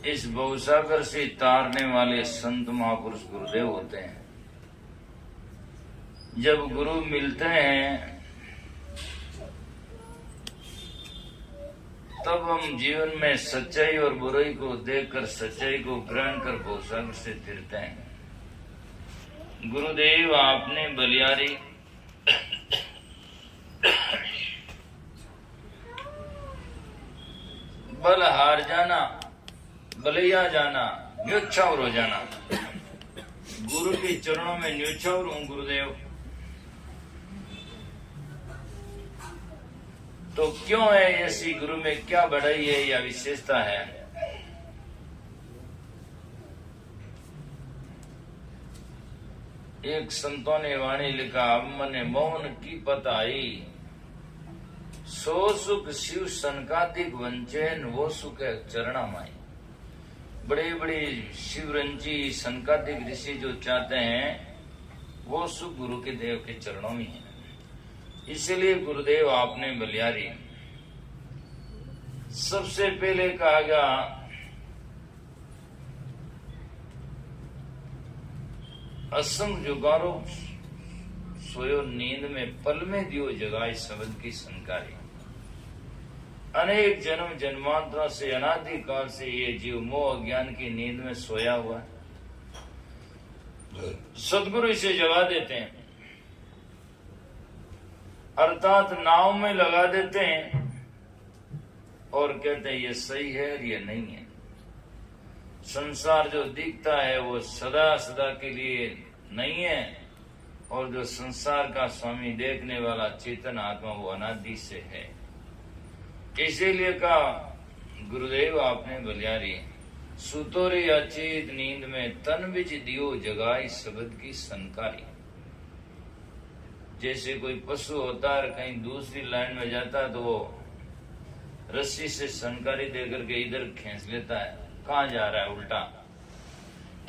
इस भवसागर से तारने वाले संत महापुरुष गुरुदेव होते हैं। जब गुरु मिलते हैं तब हम जीवन में सच्चाई और बुराई को देखकर सच्चाई को ग्रहण कर भवसागर से तिरते हैं। गुरुदेव आपने बलियारी बल हार जाना, बलिया जाना, न्योछावर हो जाना। गुरु के चरणों में न्योछावर हूं गुरुदेव। तो क्यों है ऐसी, गुरु में क्या बढ़ाई है या विशेषता है? एक संतों ने वाणी लिखा, अब मने मौन की पत आई, सो सुख शिव सनकादिक वंचन, वो सुख है चरणा माई। बड़े बड़े शिवरंजी सनकादिक ऋषि जो चाहते हैं वो सुख गुरु के देव के चरणों में है। इसलिए गुरुदेव आपने बलियारी सबसे पहले कहा गया, असंग जुगारो सोयो नींद में, पल में दियो जगाई शब्द की संकारी। अनेक जन्म जन्मांतरों से अनादि काल से ये जीव मोह अज्ञान की नींद में सोया हुआ है। सदगुरु इसे जगा देते हैं, अर्थात नाव में लगा देते हैं और कहते हैं ये सही है और ये नहीं है। संसार जो दिखता है वो सदा सदा के लिए नहीं है, और जो संसार का स्वामी देखने वाला चेतन आत्मा वो अनादि से है। इसीलिए कहा गुरुदेव आपने बलियारी, सुतोरी अचेत नींद में तन बिच दियो जगाई शब्द की संकारी। जैसे कोई पशु होता है कहीं दूसरी लाइन में जाता है तो वो रस्सी से संकारी देकर के इधर खींच लेता है, कहाँ जा रहा है उल्टा।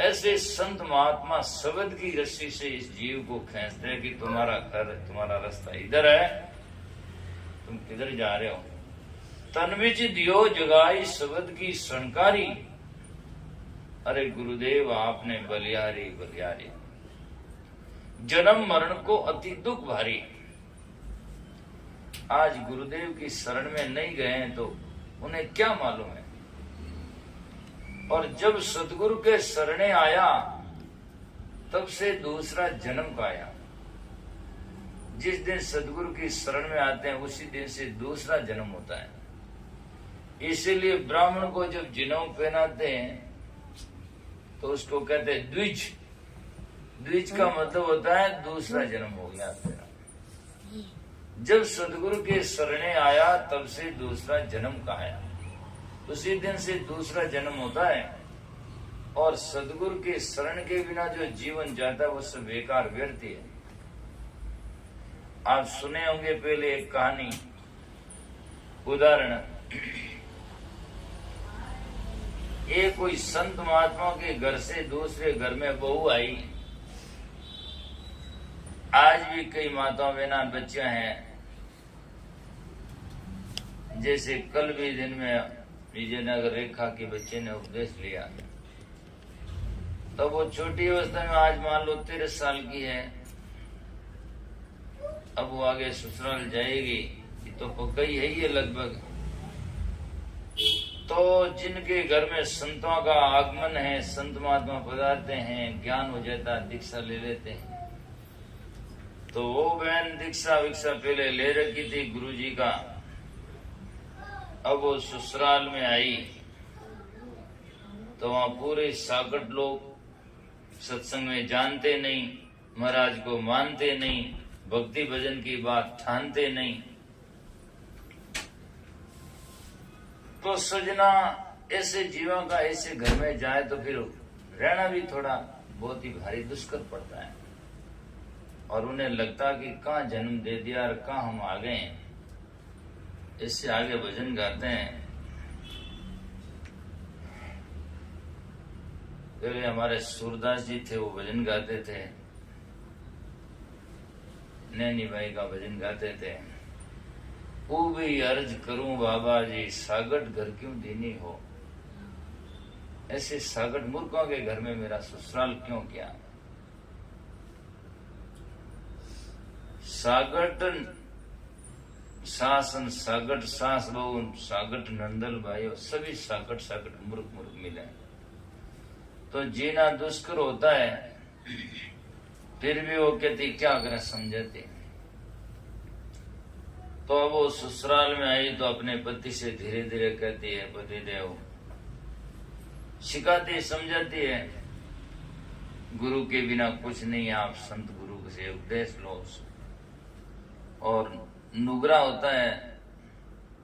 ऐसे संत महात्मा शब्द की रस्सी से इस जीव को खींचते हैं कि तुम्हारा घर, तुम्हारा रास्ता इधर है, तुम किधर जा रहे हो। तनविच दियो जगाई शब्द की संकारी। अरे गुरुदेव आपने बलियारी बलियारी, जन्म मरण को अति दुख भारी। आज गुरुदेव की शरण में नहीं गए हैं तो उन्हें क्या मालूम है। और जब सदगुरु के शरणे आया तब से दूसरा जन्म पाया। जिस दिन सदगुरु की शरण में आते हैं उसी दिन से दूसरा जन्म होता है। इसीलिए ब्राह्मण को जब जिनौ पहनाते हैं तो उसको कहते हैं द्विज। द्विज का मतलब होता है दूसरा जन्म हो गया तेरा। जब सदगुरु के शरणे आया तब से दूसरा जन्म कहाया, उसी दिन से दूसरा जन्म होता है। और सदगुरु के शरण के बिना जो जीवन जाता है वो सब बेकार व्यर्थ है। आप सुने होंगे पहले एक कहानी, उदाहरण, एक कोई संत महात्मा के घर से दूसरे घर में बहू आई। आज भी कई माताओं बहना बच्चियां हैं। जैसे कल भी दिन में विजयनगर रेखा के बच्चे ने उपदेश लिया, तो वो छोटी अवस्था में आज मान लो 13 साल की है। अब वो आगे ससुराल जाएगी तो पक्का ही है ये लगभग। तो जिनके घर में संतों का आगमन है, संत महात्मा पधारते हैं, ज्ञान हो जाता, दीक्षा ले लेते हैं। तो वो बहन दीक्षा विक्षा पहले ले रखी थी गुरुजी का। अब वो ससुराल में आई तो वहां पूरे साकट लोग सत्संग में जानते नहीं, महाराज को मानते नहीं, भक्ति भजन की बात ठानते नहीं। तो सजना ऐसे जीवों का ऐसे घर में जाए तो फिर रहना भी थोड़ा बहुत ही भारी दुष्कर पड़ता है। और उन्हें लगता कि कहाँ जन्म दे दिया और कहाँ हम आ गए हैं। इससे आगे भजन गाते हैं। पहले हमारे सूरदास जी थे, वो भजन गाते थे, नैनी भाई का भजन गाते थे। वो भी अर्ज करूं बाबा जी, सागट घर क्यों दीनी हो। ऐसे सागट मूर्खों के घर में मेरा ससुराल क्यों किया? सागट शासन, सागट सास बहू, सागट नंदल भाइयों, सभी सागट सागट मूर्ख मूर्ख मिले। तो जीना दुष्कर होता है, फिर भी वो कहती क्या करें, समझाती। तो अब वो ससुराल में आई तो अपने पति से धीरे धीरे कहती है, पति देव, सिखाती समझाती है, गुरु के बिना कुछ नहीं है, आप संत गुरु से उपदेश लो। और नुगरा होता है,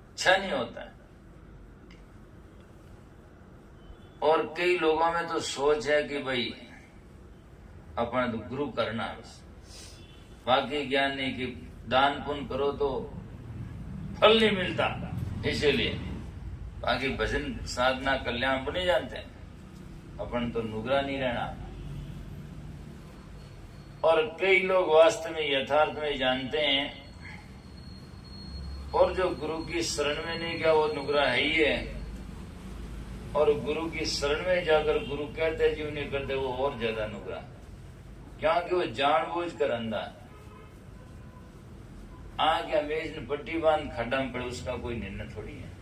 अच्छा नहीं होता है। और कई लोगों में तो सोच है कि भाई अपना तो गुरु करना, बाकी ज्ञान नहीं, कि दान पुण्य करो तो फल नहीं मिलता, इसीलिए बाकी भजन साधना कल्याण को नहीं जानते, अपन तो नुगरा नहीं रहना। और कई लोग वास्तव में यथार्थ में जानते हैं, और जो गुरु की शरण में नहीं गया वो नुगरा है ही है, और गुरु की शरण में जाकर गुरु कहते जीव नहीं करते वो और ज्यादा नुगरा, क्योंकि वो जानबूझ कर अंधा। क्या मेज ने पट्टी बांध खड्डा में पड़े, उसका कोई निर्णय थोड़ी है।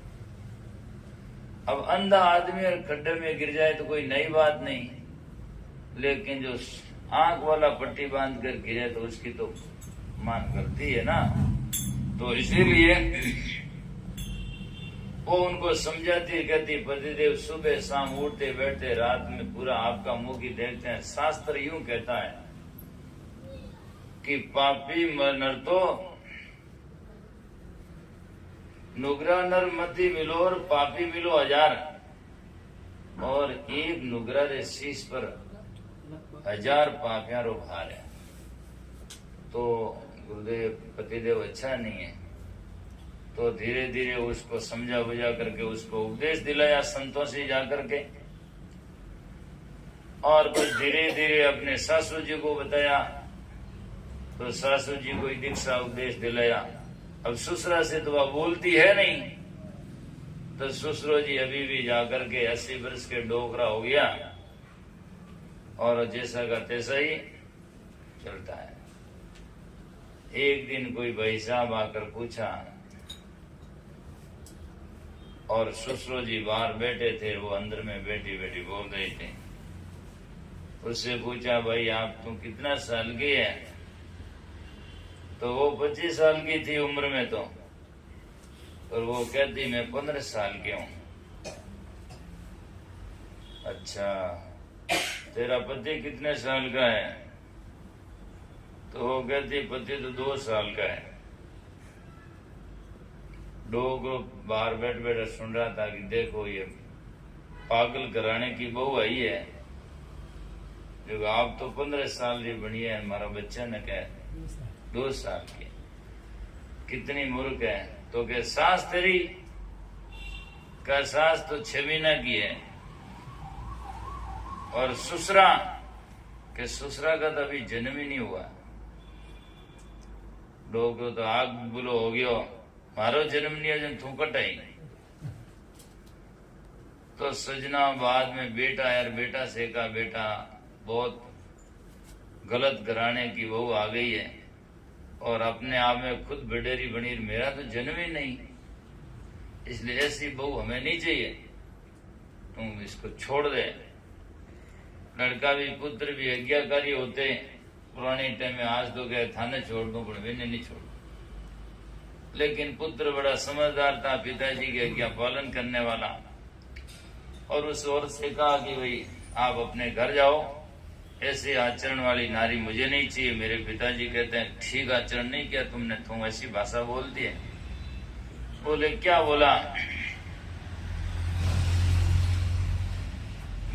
अब अंधा आदमी और खड्डे में गिर जाए तो कोई नई बात नहीं, लेकिन जो आंख वाला पट्टी बांध कर गिरे तो उसकी तो मान करती है ना। तो इसीलिए वो उनको समझाती, कहती पतिदेव सुबह शाम उठते बैठते रात में पूरा आपका मुंह की देखते हैं। शास्त्र यूं कहता है कि पापी नर तो नुगरा नर मती मिलो और पापी मिलो 1000, और एक नुगरा रे शीश पर 1000 पापियां रो भार है। तो गुरुदेव पतिदेव अच्छा नहीं है, तो धीरे धीरे उसको समझा बुझा करके उसको उपदेश दिलाया संतों से जाकर के, और फिर धीरे धीरे अपने सासू जी को बताया, तो सासू जी को दीक्षा उपदेश दिलाया। अब ससुरा से तो वह बोलती है नहीं, तो ससुरो जी अभी भी जाकर के 80 वर्ष के डोकरा हो गया, और जैसा का तैसा ही चलता है। एक दिन कोई भाई साहब आकर पूछा, और ससुरो जी बाहर बैठे थे, वो अंदर में बैठी बैठी बोल रहे थे। उससे पूछा, भाई आप तुम कितना साल की है? तो वो 25 साल की थी उम्र में, तो और वो कहती मैं 15 साल की हूँ। अच्छा, तेरा पति कितने साल का है? तो वो कहती पति तो 2 साल का है। लोग बाहर बैठ बैठ सुन रहा था कि देखो ये पागल घराने की बहू आई है, जो आप तो 15 साल की बनी है, हमारा बच्चा न कहे 2 साल की, कितनी मूर्ख है। तो क्या सास तेरी का सास तो 6 महीना की है, और ससुरा के ससुरा का तो अभी जन्म ही नहीं हुआ। लोग तो आग बुलो हो गयो, मारो जन्म नहीं है, जन तू कटाई। तो सजना बाद में बेटा यार, बेटा से का बेटा बहुत गलत घराने की बहू आ गई है, और अपने आप में खुद बडेरी बनी, मेरा तो जन्म ही नहीं, इसलिए ऐसी बहू हमें नहीं चाहिए, तुम इसको छोड़ दे। लड़का भी पुत्र भी आज्ञाकारी होते पुराने टाइम में, आज तो क्या थाने छोड़ दो, पर मैंने नहीं छोड़। लेकिन पुत्र बड़ा समझदार था, पिताजी की आज्ञा पालन करने वाला, और उस औरत से कहा कि भाई आप अपने घर जाओ, ऐसे आचरण वाली नारी मुझे नहीं चाहिए। मेरे पिताजी कहते हैं ठीक आचरण नहीं किया तुमने, तुम ऐसी भाषा बोलती है। बोले क्या बोला?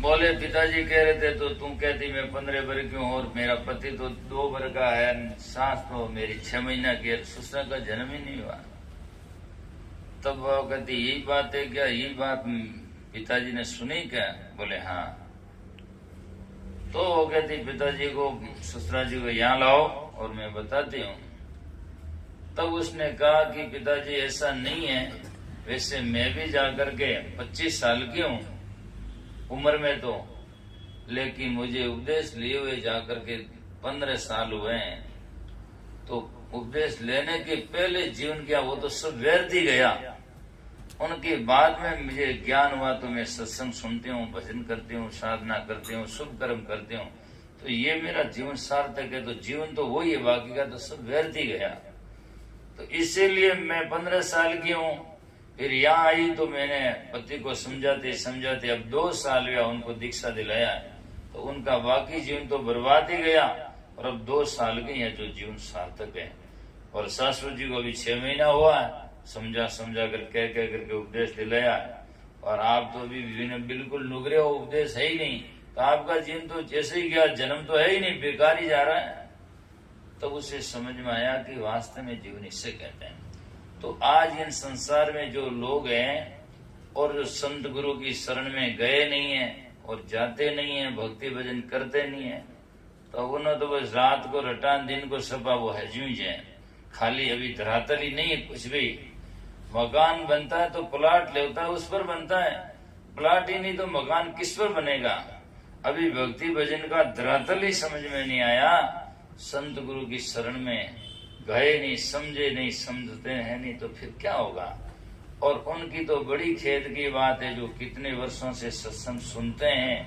बोले पिताजी कह रहे थे तो तुम कहती मैं 15 वर्ष की हूँ, और मेरा पति तो 2 वर्ष का है, सास तो मेरी 6 महीना की है, ससुर का जन्म ही नहीं हुआ। तब वो कहती यही बात है क्या? यही बात पिताजी ने सुनी क्या? बोले हाँ। तो वो कहती पिताजी को, ससुरा जी को यहाँ लाओ और मैं बताती हूँ। तब उसने कहा कि पिताजी ऐसा नहीं है, वैसे मैं भी जाकर के 25 साल की हूँ, उम्र में तो, लेकिन मुझे उपदेश लिए हुए जाकर के 15 साल हुए हैं। तो उपदेश लेने के पहले जीवन क्या, वो तो सब व्यर्थ ही गया। उनके बाद में मुझे ज्ञान हुआ तो मैं सत्संग सुनती हूँ, भजन करती हूँ, साधना करती हूँ, शुभ कर्म करती हूँ, तो ये मेरा जीवन सार्थक है। तो जीवन तो वही है, बाकी का तो सब व्यर्थ ही गया। तो इसीलिए मैं 15 साल की हूँ, फिर यहाँ आई तो मैंने पति को समझाते समझाते अब 2 साल हुआ उनको दीक्षा दिलाया, तो उनका बाकी जीवन तो बर्बाद ही गया, और अब 2 साल के हैं जो जीवन सार्थक है। और शास्त्री जी को अभी 6 महीना हुआ है, समझा समझा कर कह करके उपदेश दिलाया है। और आप तो अभी बिल्कुल नुगरे हो, उपदेश है ही नहीं, तो आपका जीवन तो जैसे ही गया, जन्म तो है ही नहीं, बेकार ही जा रहा है। तब तो उसे समझ में आया कि वास्तव में जीवन इससे कहते हैं। तो आज इन संसार में जो लोग हैं और जो संत गुरु की शरण में गए नहीं है और जाते नहीं है, भक्ति भजन करते नहीं है, तो उन्होंने तो बस रात को रटान दिन को सपा, वो है जूझ है, खाली अभी धरातल ही नहीं है कुछ भी। मकान बनता है तो प्लाट लेता है, उस पर बनता है, प्लाट ही नहीं तो मकान किस पर बनेगा। अभी भक्ति भजन का धरातल ही समझ में नहीं आया, संत गुरु की शरण में गए नहीं, समझे नहीं, समझते हैं नहीं, तो फिर क्या होगा। और उनकी तो बड़ी खेद की बात है जो कितने वर्षों से सत्संग सुनते हैं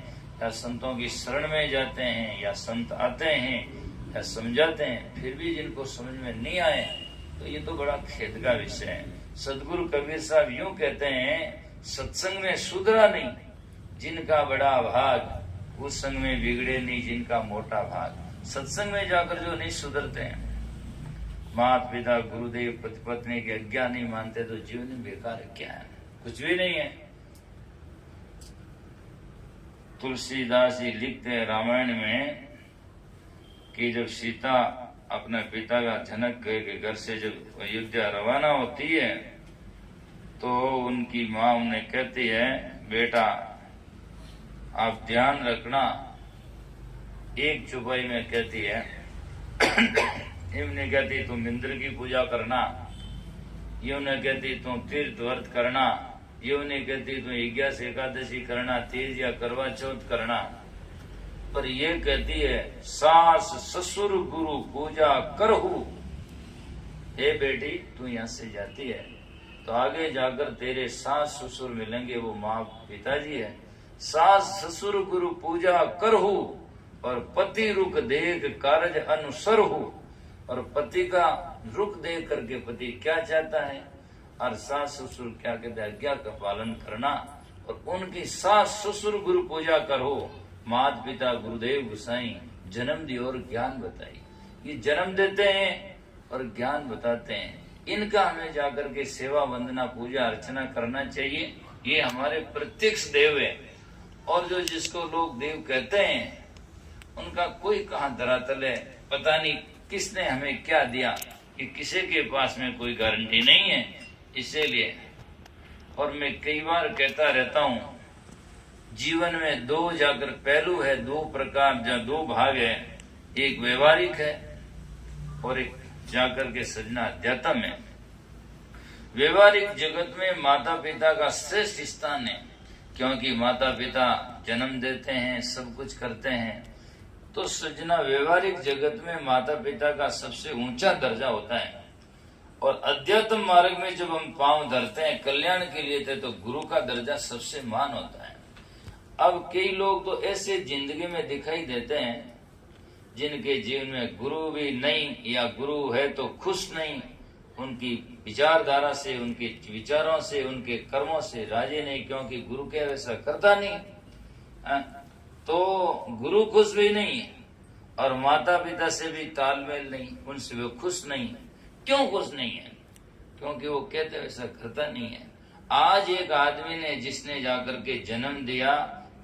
या संतों की शरण में जाते हैं या संत आते हैं या समझाते हैं, फिर भी जिनको समझ में नहीं आए, तो ये तो बड़ा खेद का विषय है। सदगुरु कबीर साहब यूं कहते हैं, सत्संग में सुधरा नहीं जिनका बड़ा भाग, उस संग में बिगड़े नहीं जिनका मोटा भाग। सत्संग में जाकर जो नहीं सुधरते हैं, माता पिता गुरुदेव पति पत्नी की आज्ञा नहीं मानते, तो जीवन बेकार है, क्या है, कुछ भी नहीं है। तुलसीदास जी लिखते हैं रामायण में कि जब सीता अपने पिता का जनक के घर से जब अयोध्या रवाना होती है, तो उनकी माँ उन्हें कहती है, बेटा आप ध्यान रखना, एक चुपाई में कहती है, इमने कहती तुम इंद्र की पूजा करना, यूं ने कहती तुम तीर्थ व्रत करना, यूं ने कहती तुम 11 एकादशी करना, तीज या करवा चौथ करना, पर ये कहती है सास ससुर गुरु पूजा करहु। हे बेटी तू यहाँ से जाती है तो आगे जाकर तेरे सास ससुर मिलेंगे, वो माँ पिताजी है। सास ससुर गुरु पूजा करहु और पति रुख देख कारज अनुसर हो। और पति का रुख देख करके पति क्या चाहता है और सास ससुर क्या कहते हैं, आज्ञा का पालन करना। और उनकी सास ससुर गुरु पूजा करो, माता पिता गुरुदेव गुसाई जन्म दी और ज्ञान बताई। ये जन्म देते हैं और ज्ञान बताते हैं, इनका हमें जाकर के सेवा वंदना पूजा अर्चना करना चाहिए। ये हमारे प्रत्यक्ष देव है। और जो जिसको लोग देव कहते हैं उनका कोई कहाँ धरातल है, पता नहीं किसने हमें क्या दिया, कि किसी के पास में कोई गारंटी नहीं है। इसीलिए और मैं कई बार कहता रहता हूँ, जीवन में दो जाकर पहलू है, दो प्रकार जो दो भाग है, एक व्यवहारिक है और एक जाकर के सजना अध्यात्म है। व्यवहारिक जगत में माता पिता का श्रेष्ठ स्थान है, क्योंकि माता पिता जन्म देते हैं, सब कुछ करते हैं। तो सजना व्यवहारिक जगत में माता पिता का सबसे ऊंचा दर्जा होता है। और अध्यात्म मार्ग में जब हम पांव धरते हैं कल्याण के लिए थे, तो गुरु का दर्जा सबसे मान होता है। अब कई लोग तो ऐसे जिंदगी में दिखाई देते हैं जिनके जीवन में गुरु भी नहीं, या गुरु है तो खुश नहीं, उनकी विचारधारा से, उनके विचारों से, उनके कर्मों से राजी नहीं, क्योंकि गुरु के वैसा करता नहीं। तो गुरु खुश भी नहीं है और माता पिता से भी तालमेल नहीं, उनसे वो खुश नहीं। क्यों खुश नहीं है? क्योंकि वो कहते वैसा करता नहीं है। आज एक आदमी ने जिसने जाकर के जन्म दिया,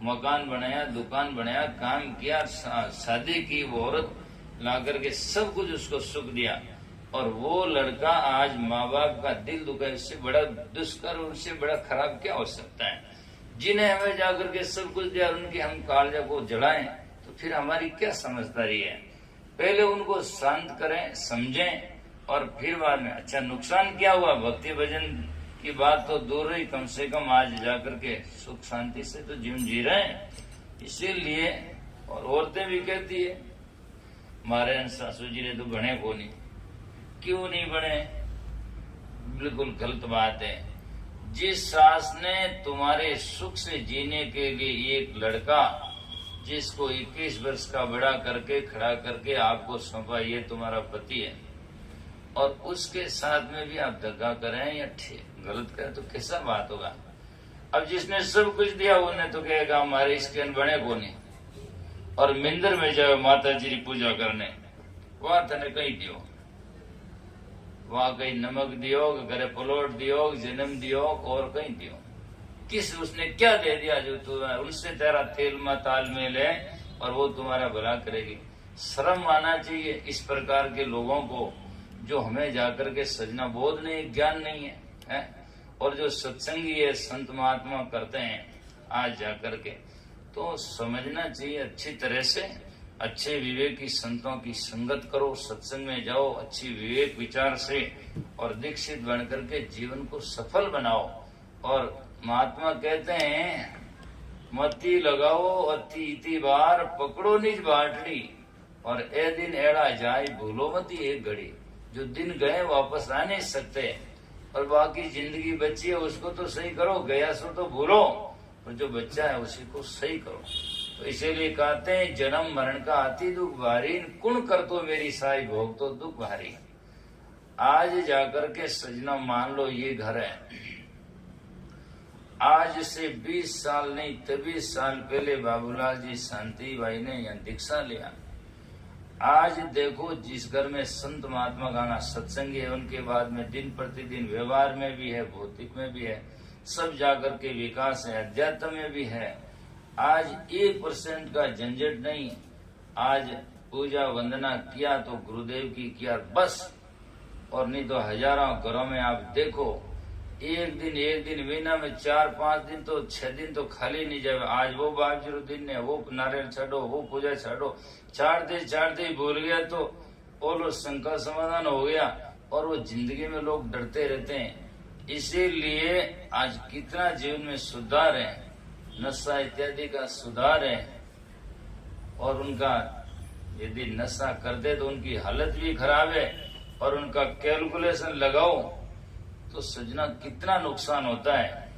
मकान बनाया, दुकान बनाया, काम किया, शादी की, वो औरत ला करके सब कुछ उसको सुख दिया, और वो लड़का आज माँ बाप का दिल दुखा, उससे बड़ा दुष्कर, उससे बड़ा खराब क्या हो सकता है? जिन्हें हमें जाकर के सब कुछ दिया, उनके हम कालजा को जलाएं, तो फिर हमारी क्या समझदारी है? पहले उनको शांत करें, समझें, और फिर बाद में अच्छा नुकसान क्या हुआ, भक्ति भजन की बात तो दूर रही, कम से कम आज जाकर के सुख शांति से तो जीवन जी रहे हैं। इसीलिए और औरतें भी कहती है मारे सासू जी ने तो बने को नहीं। क्यों नहीं बने? बिल्कुल गलत बात है। जिस सास ने तुम्हारे सुख से जीने के लिए एक लड़का जिसको 21 वर्ष का बड़ा करके खड़ा करके आपको सौंपा, ये तुम्हारा पति है, और उसके साथ में भी आप दगा करें या गलत करें तो कैसा बात होगा? अब जिसने सब कुछ दिया उन्हें तो कहेगा हमारे इसके बने को नहीं, और मंदिर में जाओ माता जी की पूजा करने, वहां तने कहीं दियो, वहां कहीं नमक दियो, घरे प्लॉट दियो, जन्म दियो, और कहीं दियो। किस उसने क्या दे दिया जो तुम्हारा उनसे तेरा तेल में तालमेल है और वो तुम्हारा भला करेगी? शर्म आना चाहिए इस प्रकार के लोगों को जो हमें जाकर के सजना बोध नहीं, ज्ञान नहीं है, और जो सत्संगी है, संत महात्मा करते हैं आज जाकर के, तो समझना चाहिए अच्छी तरह से। अच्छे विवेकी संतों की संगत करो, सत्संग में जाओ, अच्छी विवेक विचार से और दीक्षित बन करके जीवन को सफल बनाओ। और महात्मा कहते हैं मती लगाओ अति इति बार, पकड़ो निज बाटड़ी, और ए दिन एड़ा जाए भूलो मती एक घड़ी। जो दिन गए वापस आ नहीं सकते, और बाकी जिंदगी बची है उसको तो सही करो, गया सो तो भूलो, और जो बच्चा है उसी को सही करो। तो इसीलिए कहते हैं जन्म मरण का अति दुख भारी, कुण कर तो मेरी साई भोग तो दुख भारी। आज जाकर के सजना मान लो ये घर है, आज से 20 साल नहीं 23 साल पहले बाबूलाल जी शांति भाई ने यहाँ दीक्षा लिया। आज देखो जिस घर में संत महात्मा गाना सत्संगी है, उनके बाद में दिन प्रतिदिन व्यवहार में भी है, भौतिक में भी है, सब जाकर के विकास है, अध्यात्म में भी है। आज 1% का झंझट नहीं। आज पूजा वंदना किया तो गुरुदेव की किया बस, और नहीं तो हजारों घरों में आप देखो एक दिन महीना में 4-5 दिन तो 6 दिन तो खाली नहीं जाए। आज वो बाबू दिन है, वो नारियल छाड़ो, वो पूजा छाड़ो, चाड़ते ही भूल गया तो और शंका समाधान हो गया, और वो जिंदगी में लोग डरते रहते हैं। इसीलिए आज कितना जीवन में सुधार है, नशा इत्यादि का सुधार है, और उनका यदि नशा करते तो उनकी हालत भी खराब है, और उनका कैलकुलेशन लगाओ तो सजना कितना नुकसान होता है।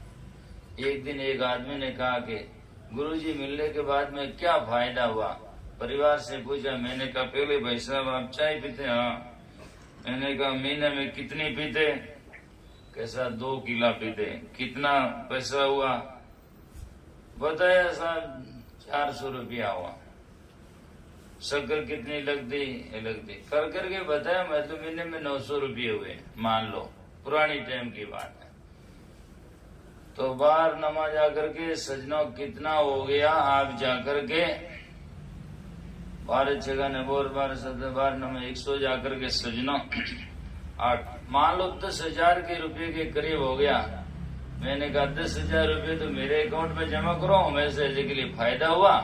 एक दिन एक आदमी ने कहा कि गुरुजी मिलने के बाद में क्या फायदा हुआ? परिवार से पूछा, मैंने कहा पहले भाई साहब आप चाय पीते? हाँ। मैंने कहा महीने में कितनी पीते? कैसा 2 किला पीते। कितना पैसा हुआ? बताया साहब 400 रुपया हुआ। शक्कर कितनी लगती कर करके बताया, मतलब महीने में 900 रुपये हुए, मान लो पुरानी टाइम की बात है। तो बाहर नमाज आकर के सजनों कितना हो गया? आप जाकर के 12 जगह ने बोर 12 नमा 100 जाकर के सजनों 8 मान लो 10,000 के रुपये के करीब हो गया। मैंने कहा 10,000 रुपये तो मेरे अकाउंट में जमा करो, हमें से के लिए फायदा हुआ।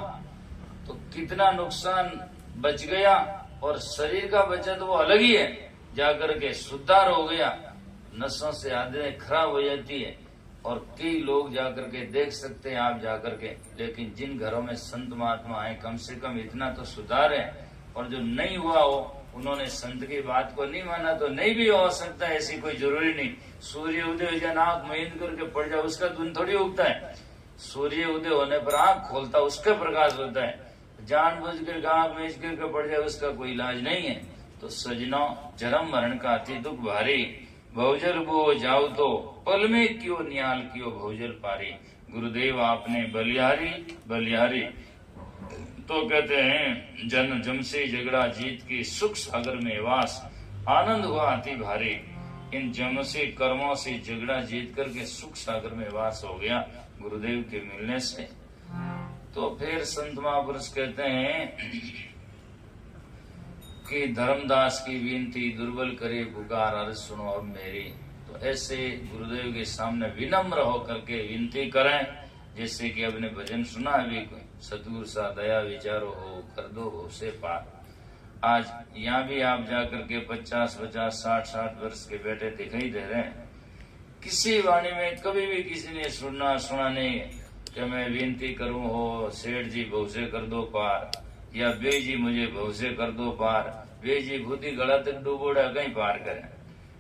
तो कितना नुकसान बच गया, और शरीर का बचत वो अलग ही है, जाकर के सुधार हो गया। नसों से आदतें खराब हो जाती है, और कई लोग जाकर के देख सकते हैं आप जाकर के, लेकिन जिन घरों में संत महात्मा आए कम से कम इतना तो सुधार है। और जो नहीं हुआ हो, उन्होंने संत की बात को नहीं माना, तो नहीं भी हो सकता, ऐसी कोई जरूरी नहीं। सूर्य उदय हो जाए आंख मेंद करके पड़ जाए, उसका दिन थोड़ी उगता है। सूर्य उदय होने पर आंख खोलता, उसका प्रकाश होता है। जानबूझ कर आंख मेज करके पड़ जाए, उसका कोई इलाज नहीं है। तो सजनों जन्म मरण का अति दुख भारी, भवजल बो जाओ तो पल में क्यों निहाल क्यों भवजल पारी। गुरुदेव आपने बलिहारी तो कहते हैं जन जम से झगड़ा जीत की सुख सागर में वास, आनंद हुआ अति भारी। इन जम से कर्मों से झगड़ा जीत करके सुख सागर में वास हो गया गुरुदेव के मिलने से। तो फिर संत महापुरुष कहते हैं कि धर्मदास की विनती दुर्बल करे पुकार, अर्ज सुनो अब मेरी। तो ऐसे गुरुदेव के सामने विनम्र होकर के विनती करें, जैसे कि अपने भजन सुना अभी, सतगुरु सा दया विचारो हो कर दो उसे पार। आज यहाँ भी आप जाकर के 50-50, 60-60 वर्ष के बेटे दिखाई दे रहे हैं किसी वाणी में कभी भी किसी ने सुना नहीं कि मैं विनती करूं हो सेठ जी भव से कर दो पार, या बे जी मुझे भव से कर दो पार। बे जी बुद्धि गला तक डूबोड़ा कहीं पार करें,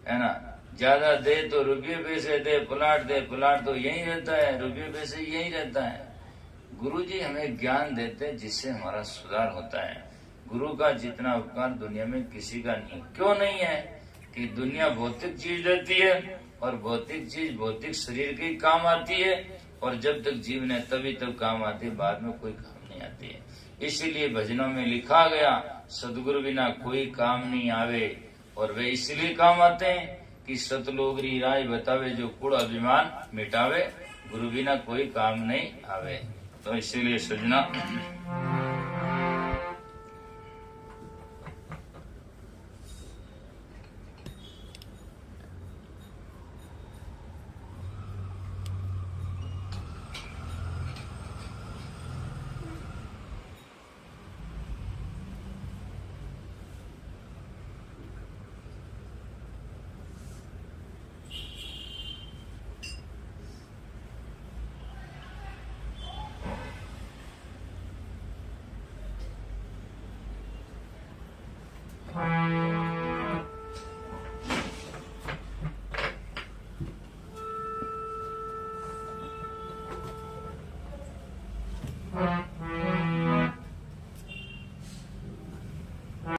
है ना। ज्यादा दे तो रुपये पैसे दे, प्लाट दे, प्लाट तो यही रहता है, रुपये पैसे यही रहता है। गुरु जी हमें ज्ञान देते हैं जिससे हमारा सुधार होता है। गुरु का जितना उपकार दुनिया में किसी का नहीं। क्यों नहीं है कि दुनिया भौतिक चीज रहती है और भौतिक चीज भौतिक शरीर के काम आती है, और जब तक जीवन है तभी तक काम आती है, बाद में कोई काम नहीं आती है। इसीलिए भजनों में लिखा गया सदगुरु बिना कोई काम नहीं आवे, और वे इसलिए काम आते हैं कि सतलोगरी राय बतावे जो कूड़ अभिमान मिटावे, गुरु बिना कोई काम नहीं आवे। तो इसीलिए सजना